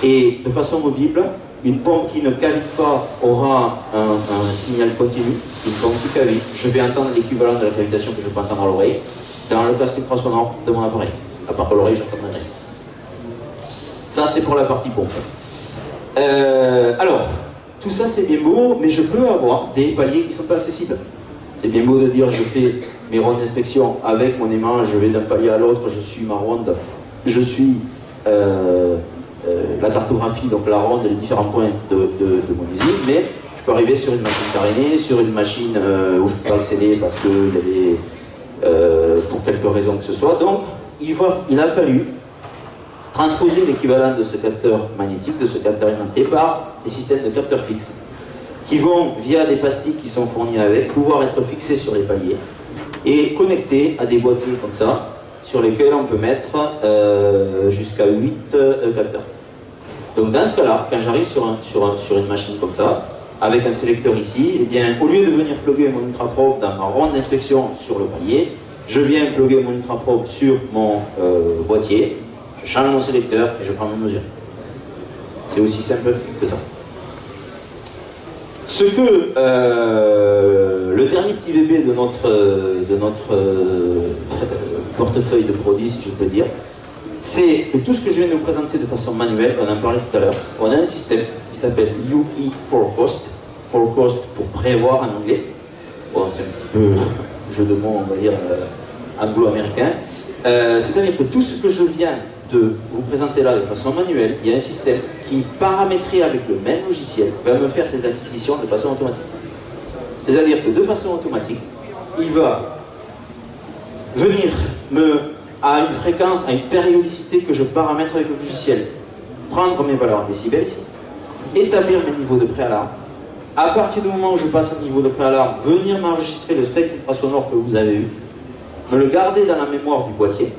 Et de façon audible, une pompe qui ne cavite pas aura un signal continu, une pompe qui cavite, je vais entendre l'équivalent de la cavitation que je peux entendre à l'oreille dans le casque ultrasonore de mon appareil. À part l'oreille, j'entendrai rien. Ça, c'est pour la partie pompe. Alors, tout ça c'est bien beau, mais je peux avoir des paliers qui ne sont pas accessibles. C'est bien beau de dire je fais mes rondes d'inspection avec mon aimant, je vais d'un palier à l'autre, je suis ma ronde, je suis la cartographie, donc la ronde, les différents points de mon usine, mais je peux arriver sur une machine carénée, sur une machine où je ne peux pas accéder parce que pour quelque raison que ce soit. Donc, il a fallu transposer l'équivalent de ce capteur magnétique, de ce capteur aimanté, par des systèmes de capteurs fixes qui vont, via des pastilles qui sont fournies avec, pouvoir être fixés sur les paliers et connectés à des boîtiers comme ça, sur lesquels on peut mettre jusqu'à 8 capteurs. Donc dans ce cas-là, quand j'arrive sur une machine comme ça, avec un sélecteur ici, eh bien, au lieu de venir plugger mon ultraprobe dans ma ronde d'inspection sur le palier, je viens plugger mon ultraprobe sur mon boîtier, je change mon sélecteur et je prends mes mesures. C'est aussi simple que ça. Ce que le dernier petit bébé de notre portefeuille de produits, si je peux dire, c'est que tout ce que je viens de vous présenter de façon manuelle, on en parlait tout à l'heure, on a un système qui s'appelle UE Forecast, Forecast pour prévoir en anglais. Bon, c'est un petit peu jeu de mots, on va dire, anglo-américain. C'est-à-dire que tout ce que je viens de vous présenter là de façon manuelle, il y a un système qui, paramétré avec le même logiciel, va me faire ces acquisitions de façon automatique. C'est-à-dire que de façon automatique, il va venir à une fréquence, à une périodicité que je paramètre avec le logiciel, prendre mes valeurs en décibels ici, établir mes niveaux de préalarme. À partir du moment où je passe un niveau de préalarme, venir m'enregistrer le spectre ultrasonore que vous avez eu, me le garder dans la mémoire du boîtier,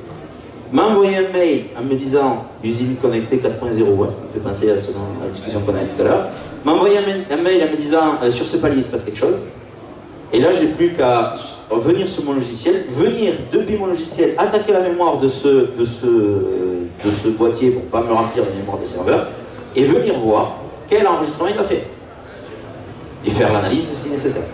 m'envoyer un mail en me disant usine connectée 4.0, ça me fait penser à la discussion qu'on a eu tout à l'heure, m'envoyer un mail en me disant sur ce palier il se passe quelque chose, et là j'ai plus qu'à venir sur mon logiciel, venir depuis mon logiciel attaquer la mémoire de ce boîtier pour ne pas me remplir la mémoire des serveurs, et venir voir quel enregistrement il a fait, et faire l'analyse si nécessaire.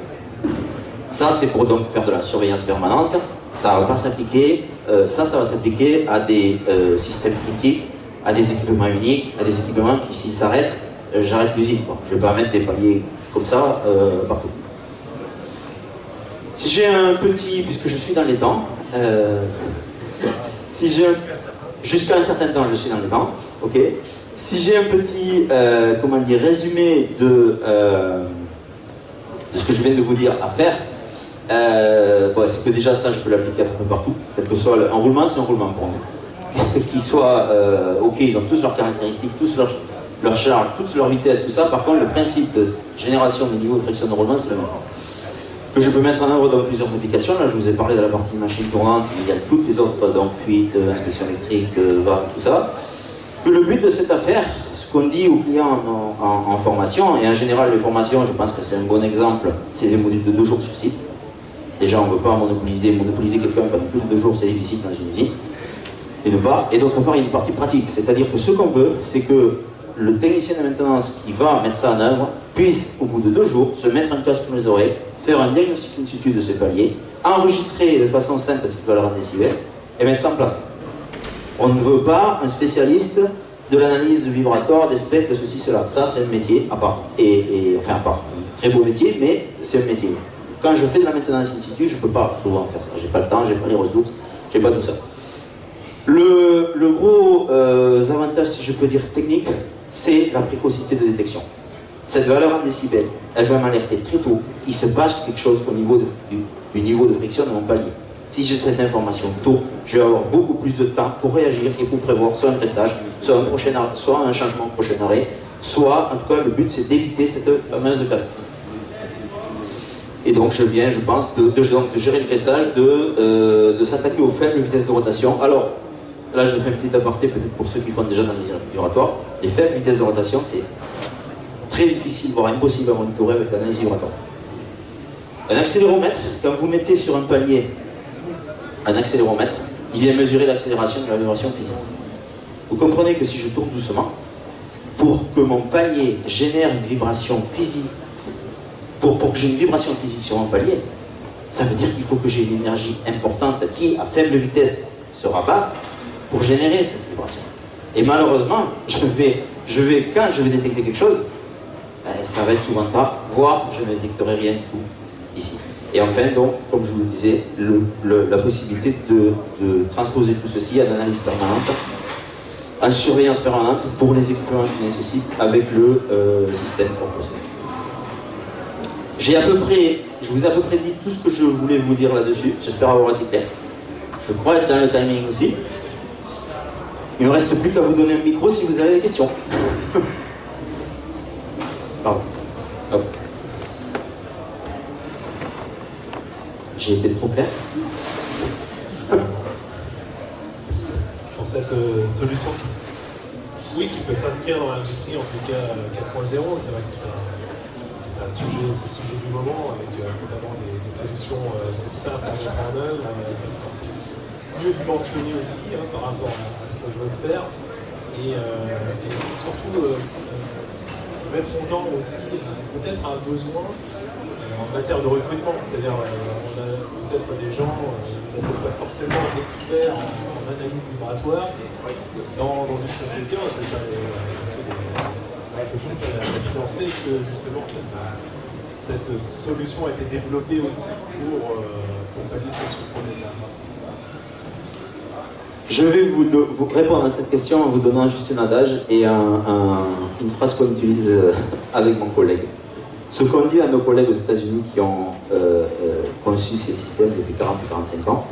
Ça c'est pour donc faire de la surveillance permanente. Ça ne va pas s'appliquer, ça va s'appliquer à des systèmes critiques, à des équipements uniques, à des équipements qui, s'ils s'arrêtent, j'arrête l'usine. Je ne vais pas mettre des paliers comme ça partout. Si j'ai un petit, puisque je suis dans les temps, si j'ai jusqu'à un certain temps, je suis dans les temps, ok. Si j'ai un petit, comment dire, résumé de ce que je viens de vous dire à faire, c'est que déjà ça je peux l'appliquer un peu partout, quel que soit l'enroulement, c'est un roulement pour nous. Qu'ils soient ok, ils ont tous leurs caractéristiques, tous leur charge, toute leur vitesse, tout ça. Par contre, le principe de génération de niveau de friction de roulement, c'est le même. Que je peux mettre en œuvre dans plusieurs applications. Là, je vous ai parlé de la partie machine tournante, mais il y a toutes les autres, donc fuite, inspection électrique, VAR, tout ça. Que le but de cette affaire, ce qu'on dit aux clients en formation, et en général les formations, je pense que c'est un bon exemple, c'est des modules de 2 jours sur site. Déjà, on ne veut pas monopoliser quelqu'un pendant plus de 2 jours, c'est difficile dans une usine. Et d'autre part, il y a une partie pratique. C'est-à-dire que ce qu'on veut, c'est que le technicien de maintenance qui va mettre ça en œuvre puisse, au bout de 2 jours, se mettre un casque sur les oreilles, faire un diagnostic in situ de ce palier, enregistrer de façon simple parce qu'il va leur en décibels, et mettre ça en place. On ne veut pas un spécialiste de l'analyse vibratoire, des specs, de ceci, cela. Ça, c'est un métier à part. Enfin, à part. Un très beau métier, mais c'est un métier. Quand je fais de la maintenance in situ, je ne peux pas souvent faire ça. J'ai pas le temps, j'ai pas les ressources, j'ai pas tout ça. Le gros avantage, si je peux dire technique, c'est la précocité de détection. Cette valeur en décibels, elle va m'alerter très tôt. Il se passe quelque chose au niveau du niveau de friction de mon palier. Si j'ai cette information tôt, je vais avoir beaucoup plus de temps pour réagir et pour prévoir soit un pressage, soit un changement de prochain arrêt, soit, en tout cas, le but c'est d'éviter cette fameuse casse. Et donc je pense, de gérer le caissage, de s'attaquer aux faibles vitesses de rotation. Alors, là je fais un petit aparté peut-être pour ceux qui font déjà dans les vibratoires. Les faibles vitesses de rotation, c'est très difficile, voire impossible à monitorer avec l'analyse vibratoire. Un accéléromètre, quand vous mettez sur un palier un accéléromètre, il vient mesurer l'accélération de la vibration physique. Vous comprenez que si je tourne doucement, pour que mon palier génère une vibration physique, pour que j'ai une vibration physique sur mon palier, ça veut dire qu'il faut que j'ai une énergie importante qui, à faible vitesse, sera basse pour générer cette vibration. Et malheureusement, quand je vais détecter quelque chose, ça va être souvent tard, voire je ne détecterai rien du tout ici. Et enfin, donc, comme je vous le disais, la possibilité de transposer tout ceci à l'analyse permanente, en surveillance permanente pour les équipements qui nécessitent avec le système proposé. Je vous ai à peu près dit tout ce que je voulais vous dire là-dessus. J'espère avoir été clair. Je crois être dans le timing aussi. Il ne me reste plus qu'à vous donner le micro si vous avez des questions. Pardon. Hop. J'ai été trop clair. Pour cette solution qui peut s'inscrire dans l'industrie, en tout cas 4.0, c'est vrai que c'est un sujet, c'est le sujet du moment, avec notamment des solutions assez simples à mettre en œuvre, mieux dimensionnées aussi par rapport à ce que je veux faire, et surtout répondant aussi peut-être à un besoin en matière de recrutement, c'est-à-dire on a peut-être des gens peut-être pas forcément experts en analyse vibratoire dans une société, on peut faire la financer. Est-ce que justement cette solution a été développée aussi pour pallier sur ce problème-là? Je vais vous répondre à cette question en vous donnant juste un adage et une phrase qu'on utilise avec mon collègue. Ce qu'on dit à nos collègues aux États-Unis qui ont conçu ces systèmes depuis 40 ou 45 ans,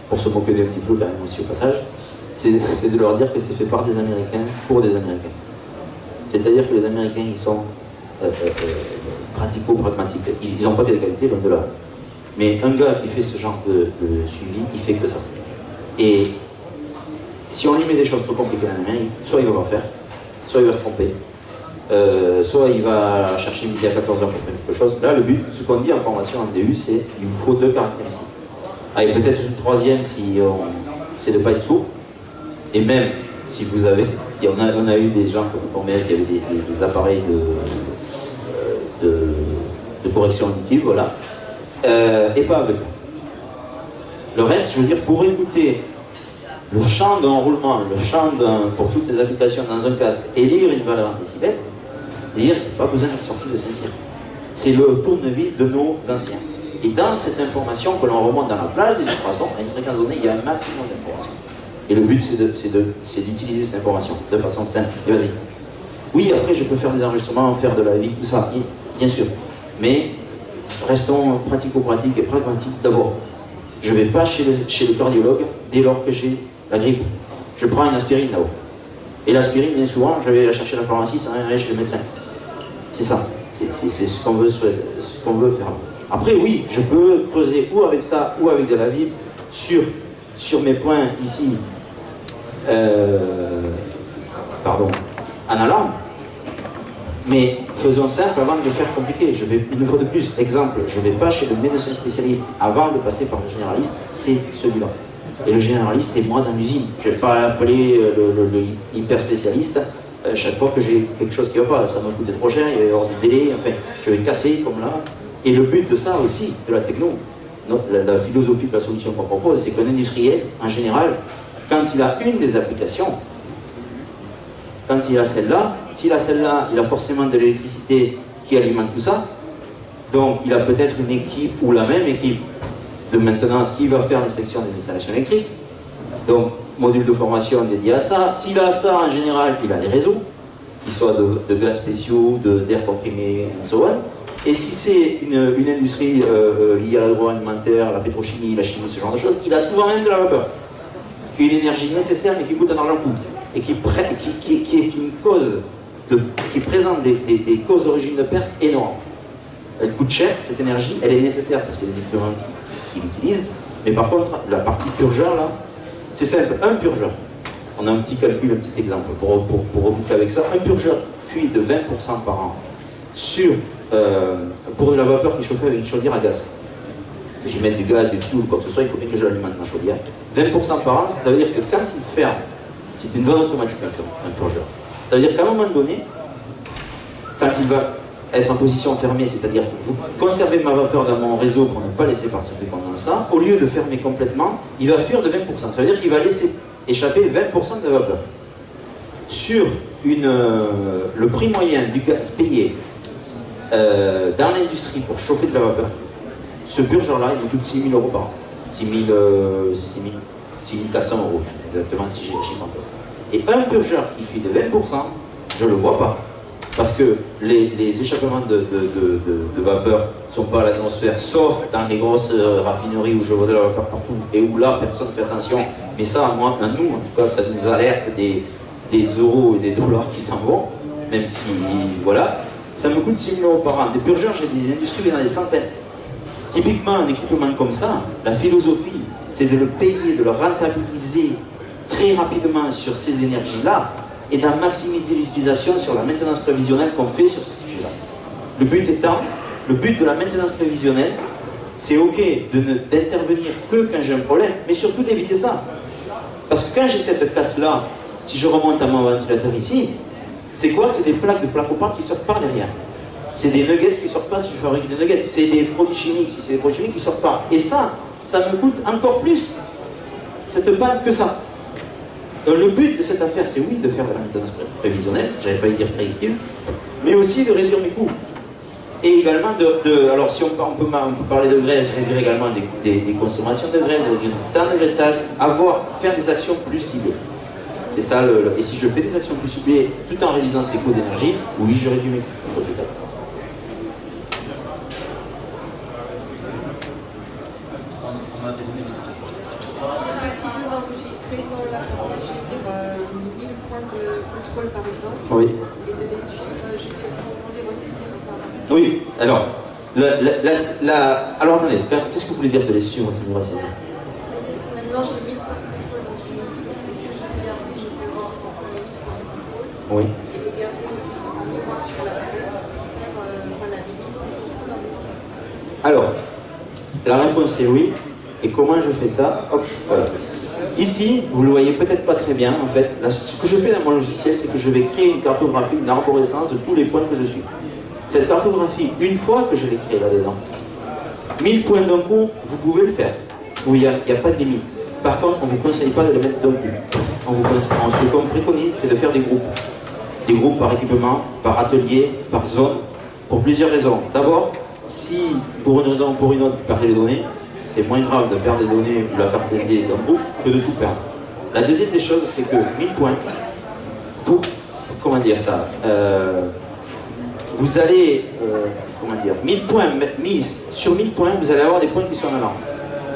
pour se moquer un petit peu quand même aussi au passage, c'est de leur dire que c'est fait par des Américains pour des Américains. C'est-à-dire que les Américains, ils sont pratico-pragmatiques. Ils n'ont pas de qualité, loin de là. Mais un gars qui fait ce genre de suivi, il fait que ça. Et si on lui met des choses trop compliquées dans les mains, soit il va pas faire, soit il va se tromper, soit il va chercher midi à 14h pour faire quelque chose. Là, le but, ce qu'on dit en formation en DU, c'est qu'il vous faut 2 caractéristiques. Ah, et peut-être une troisième, c'est de ne pas être sourd. Et même si vous avez, on a eu des gens comme formés qui avaient des appareils de correction auditive, voilà, et pas aveugle. Le reste, je veux dire, pour écouter le champ d'un roulement, le champ pour toutes les applications dans un casque et lire une valeur en décibels, lire, il n'y a pas besoin d'une sortie de Saint-Cyr. C'est le tournevis de nos anciens. Et dans cette information que l'on remonte dans la plage, de toute façon, à une fréquence donnée, il y a un maximum d'informations. Et le but, c'est d'utiliser cette information de façon simple et basique. Oui, après, je peux faire des enregistrements, faire de la vie, tout ça, bien sûr. Mais restons pratico-pratiques et pragmatiques d'abord. Je ne vais pas chez le cardiologue dès lors que j'ai la grippe. Je prends une aspirine là-haut. Et l'aspirine, bien souvent, je vais la chercher à la pharmacie sans rien aller chez le médecin. C'est ça. C'est ce qu'on veut faire. Après, oui, je peux creuser ou avec ça, ou avec de la vibre sur mes points ici, en alarme. Mais faisons simple avant de le faire compliqué. Une fois de plus, exemple, je ne vais pas chez le médecin spécialiste avant de passer par le généraliste, c'est celui-là. Et le généraliste, c'est moi dans l'usine. Je ne vais pas appeler le hyper spécialiste chaque fois que j'ai quelque chose qui ne va pas. Ça m'a coûté trop cher, il va y avoir des délais, enfin, je vais casser comme là. Et le but de ça aussi, de la techno, la philosophie de la solution qu'on propose, c'est qu'un industriel, en général, quand il a une des applications, quand il a celle-là, s'il a celle-là, il a forcément de l'électricité qui alimente tout ça. Donc il a peut-être une équipe ou la même équipe de maintenance qui va faire l'inspection des installations électriques. Donc module de formation dédié à ça. S'il a ça, en général, il a des réseaux, qui soient de gaz spéciaux, d'air comprimé, et so on. Et si c'est une industrie liée à l'agroalimentaire, la pétrochimie, la chimie, ce genre de choses, il a souvent même de la vapeur, qui est une énergie nécessaire mais qui coûte un argent fou, et qui est une cause qui présente des causes d'origine de perte énormes. Elle coûte cher, cette énergie, elle est nécessaire parce qu'il y a des équipements qui l'utilisent, mais par contre, la partie purgeur, là, c'est simple, un purgeur. On a un petit calcul, un petit exemple pour reboucler avec ça. Un purgeur fuit de 20% par an pour de la vapeur qui est chauffée avec une chaudière à gaz. J'y mets du gaz, du fioul ou quoi que ce soit, il faut bien que je l'alimente ma chaudière. 20% par an, ça veut dire que quand il ferme, c'est une vanne automatique un purgeur. Ça veut dire qu'à un moment donné, quand il va être en position fermée, c'est-à-dire que vous conservez ma vapeur dans mon réseau pour ne pas laisser partir du condensat, au lieu de fermer complètement, il va fuir de 20%. Ça veut dire qu'il va laisser échapper 20% de la vapeur. Sur le prix moyen du gaz payé dans l'industrie pour chauffer de la vapeur, ce purgeur-là, il me coûte 6 000 € par an. 6 400 €, exactement si j'ai le chiffre en tête. Et un purgeur qui fait de 20%, je ne le vois pas. Parce que les échappements de vapeur ne sont pas à l'atmosphère, sauf dans les grosses raffineries où je vois de la vapeur partout et où là, personne ne fait attention. Mais ça, à nous, en tout cas, ça nous alerte des euros et des dollars qui s'en vont, même si, voilà. Ça me coûte 6 000 € par an. Des purgeurs, j'ai des industries, il y en a des centaines. Typiquement, un équipement comme ça, la philosophie, c'est de le payer, de le rentabiliser très rapidement sur ces énergies-là et d'en maximiser l'utilisation sur la maintenance prévisionnelle qu'on fait sur ce sujet-là. Le but étant, le but de la maintenance prévisionnelle, c'est ok d'intervenir que quand j'ai un problème, mais surtout d'éviter ça. Parce que quand j'ai cette casse-là, si je remonte à mon ventilateur ici, c'est quoi? C'est des plaques de placopartes qui sortent par derrière. C'est des nuggets qui sortent pas si je fabrique des nuggets. C'est des produits chimiques, si c'est des produits chimiques qui sortent pas. Et ça me coûte encore plus cette panne que ça. Donc le but de cette affaire, c'est oui, de faire de la maintenance prévisionnelle, j'avais failli dire prédictive, mais aussi de réduire mes coûts. Et également alors si on peut parler de graisse, réduire également des consommations de graisse, réduire du temps de graissage, faire des actions plus ciblées. C'est ça, et si je fais des actions plus ciblées tout en réduisant ces coûts d'énergie, oui, je réduis mes coûts. D'enregistrer dans la je veux dire, 1000 points de contrôle par exemple, oui. Et de les suivre, sans les ressaisir par exemple. Oui, alors, alors attendez, qu'est-ce que vous voulez dire de les suivre sans les ressaisir? Maintenant j'ai 1000 points de contrôle dans une usine, est-ce que je vais garder, je peux renforcer les 1000 points de contrôle oui. Et les garder en mémoire sur l'appareil pour faire voilà, les 1000 points de contrôle en mémoire? Alors, la réponse est oui. Et comment je fais ça? Hop, voilà. Ici, vous ne le voyez peut-être pas très bien, en fait. Là, ce que je fais dans mon logiciel, c'est que je vais créer une cartographie, une arborescence de tous les points que je suis. Cette cartographie, une fois que je l'ai créée là-dedans, 1000 points d'un coup, vous pouvez le faire. Où il n'y a pas de limite. Par contre, on ne vous conseille pas de le mettre d'un coup. Ce qu'on préconise, c'est de faire des groupes. Des groupes par équipement, par atelier, par zone, pour plusieurs raisons. D'abord, si pour une raison ou pour une autre, vous perdez les données, c'est moins grave de perdre les données ou la carte SD d'un groupe que de tout perdre. La deuxième des choses, c'est que 1000 points, comment dire ça, vous allez, 1000 points mis sur 1000 points, vous allez avoir des points qui sont en alarme.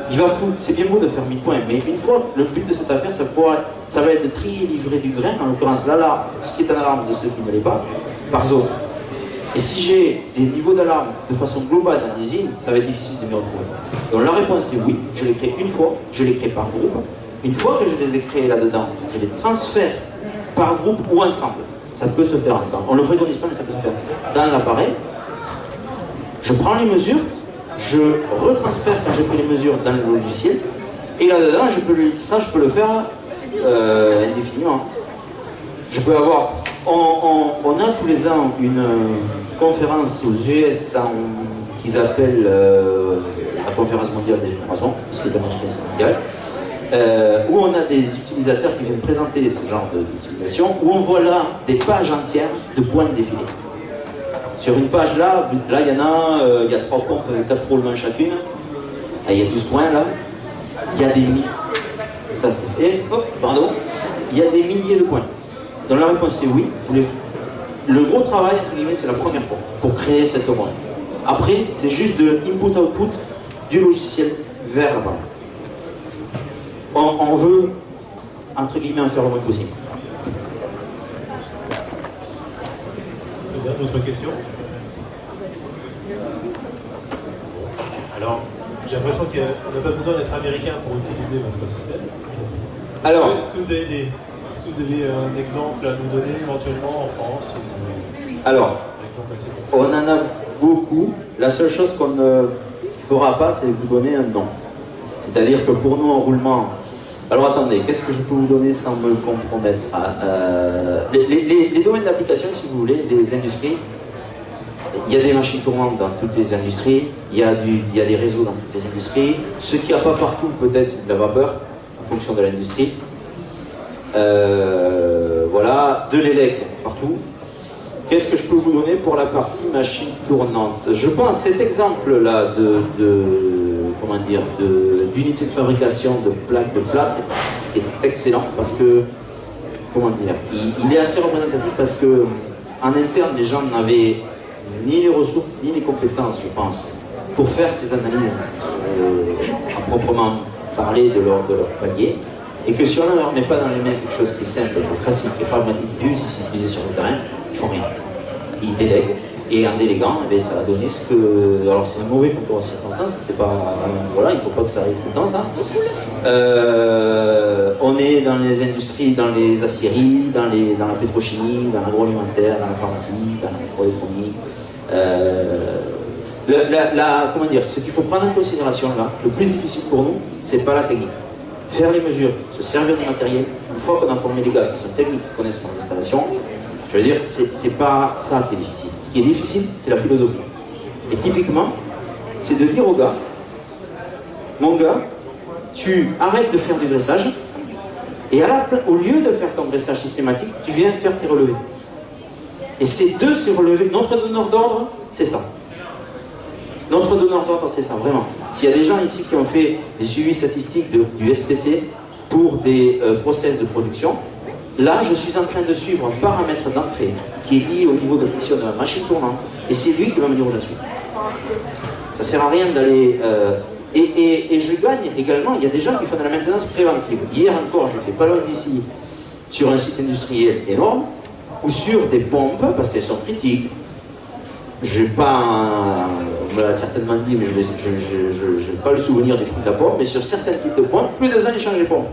Il va foutre, c'est bien beau de faire 1000 points, mais une fois, le but de cette affaire, ça va être de trier et livrer du grain, en l'occurrence l'alarme, ce qui est en alarme de ceux qui ne l'est pas, par zone. Et si j'ai des niveaux d'alarme de façon globale dans l'usine, ça va être difficile de m'y retrouver. Donc la réponse est oui, je les crée une fois, je les crée par groupe. Une fois que je les ai créés là-dedans, je les transfère par groupe ou ensemble. Ça peut se faire ensemble. On ne le préconise pas, mais ça peut se faire dans l'appareil. Je prends les mesures, je retransfère quand j'ai pris les mesures dans le logiciel, et là-dedans, je peux le faire indéfiniment. Je peux avoir... On a tous les ans une conférence aux US qu'ils appellent la conférence mondiale des informations, parce que l'américain c'est mondial, où on a des utilisateurs qui viennent présenter ce genre d'utilisation, où on voit là des pages entières de points défilés. Sur une page là, il y en a, il y a 3 pompes, 4 roulements chacune, il y a 12 points là, il y a des milliers, il y a des milliers de points. Donc la réponse c'est oui. Le gros travail, entre guillemets, c'est la première fois pour créer cette commande. Après, c'est juste de input-output du logiciel vers la barre. On veut, entre guillemets, en faire le moins possible. bien, d'autres questions? Alors, j'ai l'impression qu'on n'a pas besoin d'être américain pour utiliser votre système. Alors, est-ce que vous avez un exemple à nous donner éventuellement en France? Alors, on en a beaucoup. La seule chose qu'on ne fera pas, c'est vous donner un nom. C'est-à-dire que pour nous, en roulement... Alors attendez, qu'est-ce que je peux vous donner sans me compromettre? Les domaines d'application, si vous voulez, les industries, il y a des machines tournantes dans toutes les industries, il y a des réseaux dans toutes les industries. Ce qu'il n'y a pas partout, peut-être, c'est de la vapeur, en fonction de l'industrie. Voilà, de l'élec partout. Qu'est-ce que je peux vous donner pour la partie machine tournante? Je pense cet exemple-là d'unité de fabrication de plaques de plâtre est excellent parce que, comment dire, il est assez représentatif parce que en interne, les gens n'avaient ni les ressources ni les compétences, je pense, pour faire ces analyses à proprement parler de leur palier. Et que si on ne leur met pas dans les mains quelque chose qui est simple, qui est facile, qui est pragmatique, utilisé sur le terrain, ils font rien. Ils délèguent. Et en déléguant, eh bien, ça a donné ce que... Alors c'est un mauvais concours de circonstances, c'est pas... Voilà, il ne faut pas que ça arrive tout le temps, ça. On est dans les industries, dans les aciéries, dans la pétrochimie, dans l'agroalimentaire, dans la pharmacie, dans la microélectronique. Comment dire, ce qu'il faut prendre en considération là, le plus difficile pour nous, c'est pas la technique. Faire les mesures, se servir du matériel, une fois qu'on a formé les gars qui sont techniques, qui connaissent l'installation, je veux dire, c'est pas ça qui est difficile. Ce qui est difficile, c'est la philosophie. Et typiquement, c'est de dire au gars, mon gars, tu arrêtes de faire du dressage, et au lieu de faire ton dressage systématique, tu viens faire tes relevés. Et ces relevés, notre donneur d'ordre, c'est ça. Notre donneur d'ordre, c'est ça, vraiment. S'il y a des gens ici qui ont fait des suivis statistiques du SPC pour des process de production, là, je suis en train de suivre un paramètre d'entrée qui est lié au niveau de fonction de la machine tournante, et c'est lui qui va me dire où j'en suis. Ça ne sert à rien d'aller... Et je gagne également, il y a des gens qui font de la maintenance préventive. Hier encore, j'étais pas loin d'ici, sur un site industriel énorme, ou sur des pompes, parce qu'elles sont critiques. Je n'ai pas... On me l'a certainement dit, mais je n'ai pas le souvenir des prix de la pompe, mais sur certains types de pompes, plus de 2 ans, ils changent les pompes.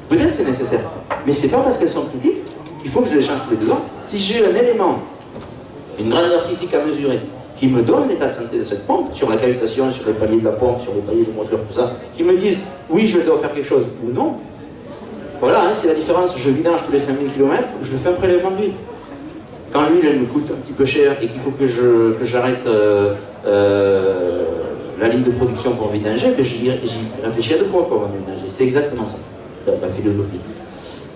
Peut-être c'est nécessaire, mais c'est pas parce qu'elles sont critiques qu'il faut que je les change tous les 2 ans. Si j'ai un élément, une grandeur physique à mesurer, qui me donne l'état de santé de cette pompe, sur la cavitation, sur les paliers de la pompe, sur les paliers de moteur, tout ça, qui me disent oui, je dois faire quelque chose ou non, voilà, hein, c'est la différence. Je vidange tous les 5000 km, je fais un prélèvement d'huile. Quand l'huile, elle me coûte un petit peu cher et qu'il faut que j'arrête la ligne de production pour vidanger, j'y réfléchis à 2 fois pour vidanger. C'est exactement ça, la philosophie.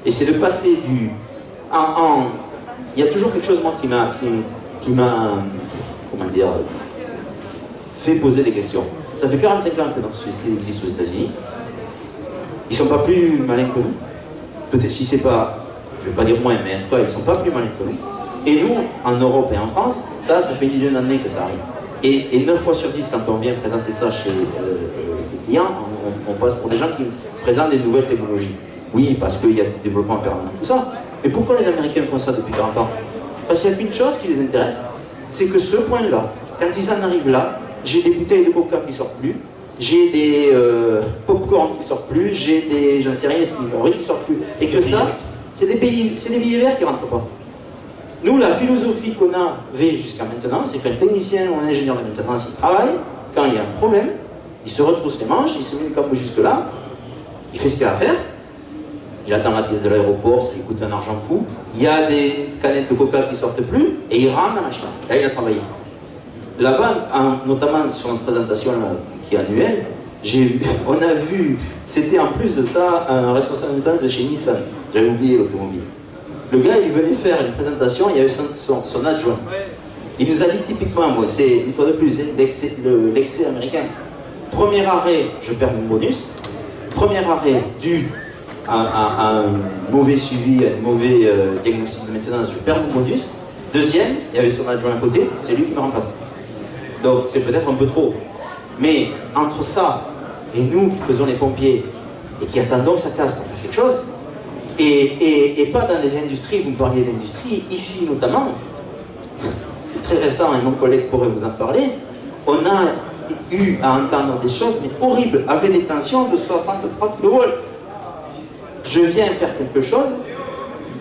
Et c'est de passer du... Il y a toujours quelque chose, moi, qui m'a comment dire, fait poser des questions. Ça fait 45 ans que notre société existe aux États-Unis. Ils ne sont pas plus malins que nous. Peut-être si c'est pas, je ne vais pas dire moins, mais en tout cas, ils ne sont pas plus malins que nous. Et nous, en Europe et en France, ça fait une dizaine d'années que ça arrive. Et 9 fois sur 10, quand on vient présenter ça chez les clients, on passe pour des gens qui présentent des nouvelles technologies. Oui, parce qu'il y a du développement permanent, tout ça. Mais pourquoi les Américains font ça depuis 40 ans? Parce qu'il y a qu'une chose qui les intéresse, c'est que ce point-là, quand ils en arrivent là, j'ai des bouteilles de coca qui ne sortent plus, j'ai des pop-corn qui ne sortent plus, j'ai des, j'en sais rien, ce qu'ils fabriquent qui ne sortent plus. Et que ça, c'est des billets verts qui ne rentrent pas. Nous, la philosophie qu'on avait jusqu'à maintenant, c'est qu'un technicien ou un ingénieur de maintenance qui travaille, quand il y a un problème, il se retrousse les manches, il se met le câble jusque-là, il fait ce qu'il a à faire, il attend la pièce de l'aéroport, ça lui coûte un argent fou, il y a des canettes de coca qui ne sortent plus, et il rend la machine. Là, il a travaillé. Là-bas, notamment sur notre présentation là, qui est annuelle, on a vu, c'était en plus de ça, un responsable de maintenance de chez Nissan. J'avais oublié l'automobile. Le gars, il venait faire une présentation, il y avait son adjoint. Il nous a dit typiquement, moi, c'est une fois de plus, l'excès américain. Premier arrêt, je perds mon bonus. Premier arrêt dû à un mauvais suivi, à un mauvais diagnostic de maintenance, je perds mon bonus. Deuxième, il y avait son adjoint à côté, c'est lui qui me remplace. Donc c'est peut-être un peu trop. Mais entre ça et nous qui faisons les pompiers et qui attendons que ça casse pour faire quelque chose, Et pas dans les industries, vous me parliez d'industrie, ici notamment, c'est très récent et mon collègue pourrait vous en parler, on a eu à entendre des choses mais horribles, avec des tensions de 63 kV. Je viens faire quelque chose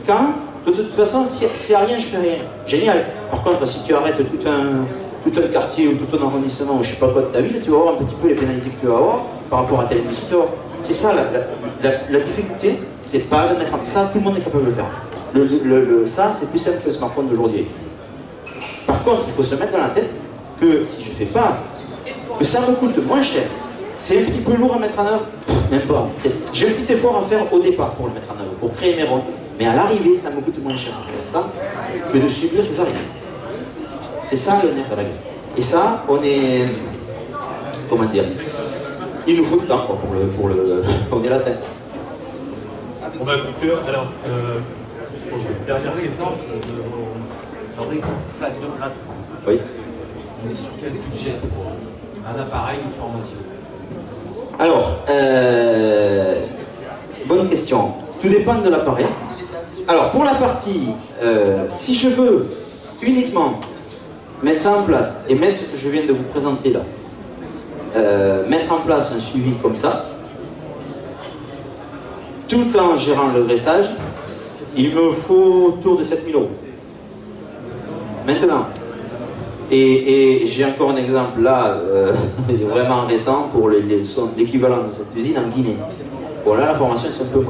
quand, de toute façon, s'il n'y a rien, je fais rien. Génial. Par contre, si tu arrêtes tout un quartier ou tout un arrondissement ou je ne sais pas quoi de ta ville, tu vas voir un petit peu les pénalités que tu vas avoir par rapport à telle industrie. C'est ça la difficulté, c'est pas de mettre en ça, tout le monde est capable de le faire. Ça, c'est plus simple que le smartphone d'aujourd'hui. Par contre, il faut se mettre dans la tête que si je ne fais pas, que ça me coûte moins cher. C'est un petit peu lourd à mettre en œuvre, même pas. J'ai un petit effort à faire au départ pour le mettre en œuvre, pour créer mes rôles. Mais à l'arrivée, ça me coûte moins cher de faire ça que de subir les arrivées. C'est ça le nerf de la guerre. Et ça, on est... Comment dire? Il nous faut du temps quoi, on est la tête. On va conclure. Alors, dernière question. Fabrique plein de gratuits. Oui. On est sur quel budget pour un appareil ou formation? Alors, bonne question. Tout dépend de l'appareil. Alors, pour la partie, si je veux uniquement mettre ça en place et mettre ce que je viens de vous présenter là, mettre en place un suivi comme ça, tout en gérant le graissage, il me faut autour de 7 000 €. Maintenant, et j'ai encore un exemple là, vraiment récent, pour l'équivalent de cette usine en Guinée. Bon là, la formation c'est un peu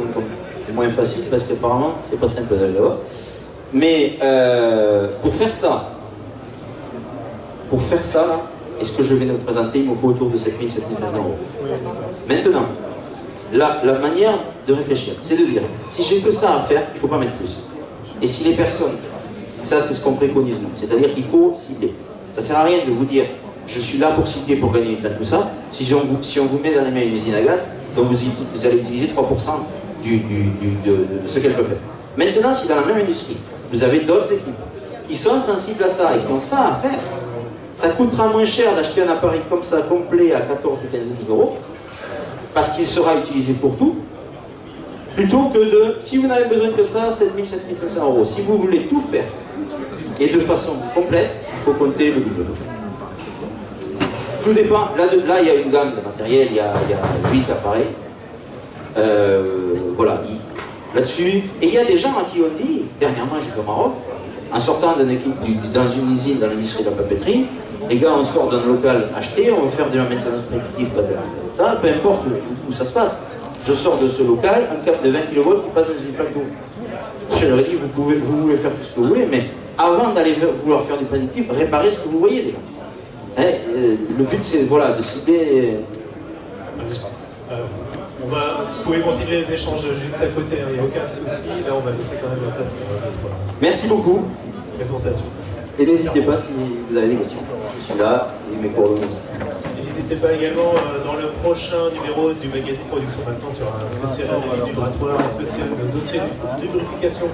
moins facile parce qu'apparemment, c'est pas simple d'aller là-bas. Mais pour faire ça là, et ce que je viens de vous présenter, il me faut autour de 7 000, 7 500 €. Maintenant, la manière de réfléchir, c'est de dire, si j'ai que ça à faire, il ne faut pas mettre plus. Et si les personnes, ça c'est ce qu'on préconise nous, c'est-à-dire qu'il faut cibler. Ça ne sert à rien de vous dire, je suis là pour cibler, pour gagner du temps, tout ça, si on vous met dans les mains une usine à glace, donc vous allez utiliser 3% de ce qu'elle peut faire. Maintenant, si dans la même industrie, vous avez d'autres équipes qui sont sensibles à ça et qui ont ça à faire, ça coûtera moins cher d'acheter un appareil comme ça, complet, à 14 ou 15 000 €, parce qu'il sera utilisé pour tout, plutôt que de, si vous n'avez besoin que ça, 7 000, 7 500 €. Si vous voulez tout faire, et de façon complète, il faut compter le double. Tout dépend, là il y a une gamme de matériel, il y a 8 appareils, voilà, là-dessus, et il y a des gens à qui on dit, dernièrement j'étais au Maroc, en sortant d'une équipe dans une usine dans l'industrie de la papeterie, les gars on sort d'un local acheté, on va faire de la maintenance prédictive, peu importe où ça se passe. Je sors de ce local, un câble de 20 kV qui passe dans une flaque d'eau. Je leur ai dit, vous voulez faire tout ce que vous voulez, mais avant d'aller vouloir faire du prédictif, réparez ce que vous voyez déjà. Le but c'est voilà, de cibler... Vous pouvez continuer les échanges juste à côté, il n'y a aucun souci. Là, on va laisser quand même la place à notre Merci beaucoup. présentation. Et n'hésitez pas si vous avez des questions. Je suis là et mes coordonnées aussi. Et n'hésitez pas également dans le prochain numéro du magazine Production Maintenant sur un spécial analyse vibratoire, un spécial dossier de lubrification.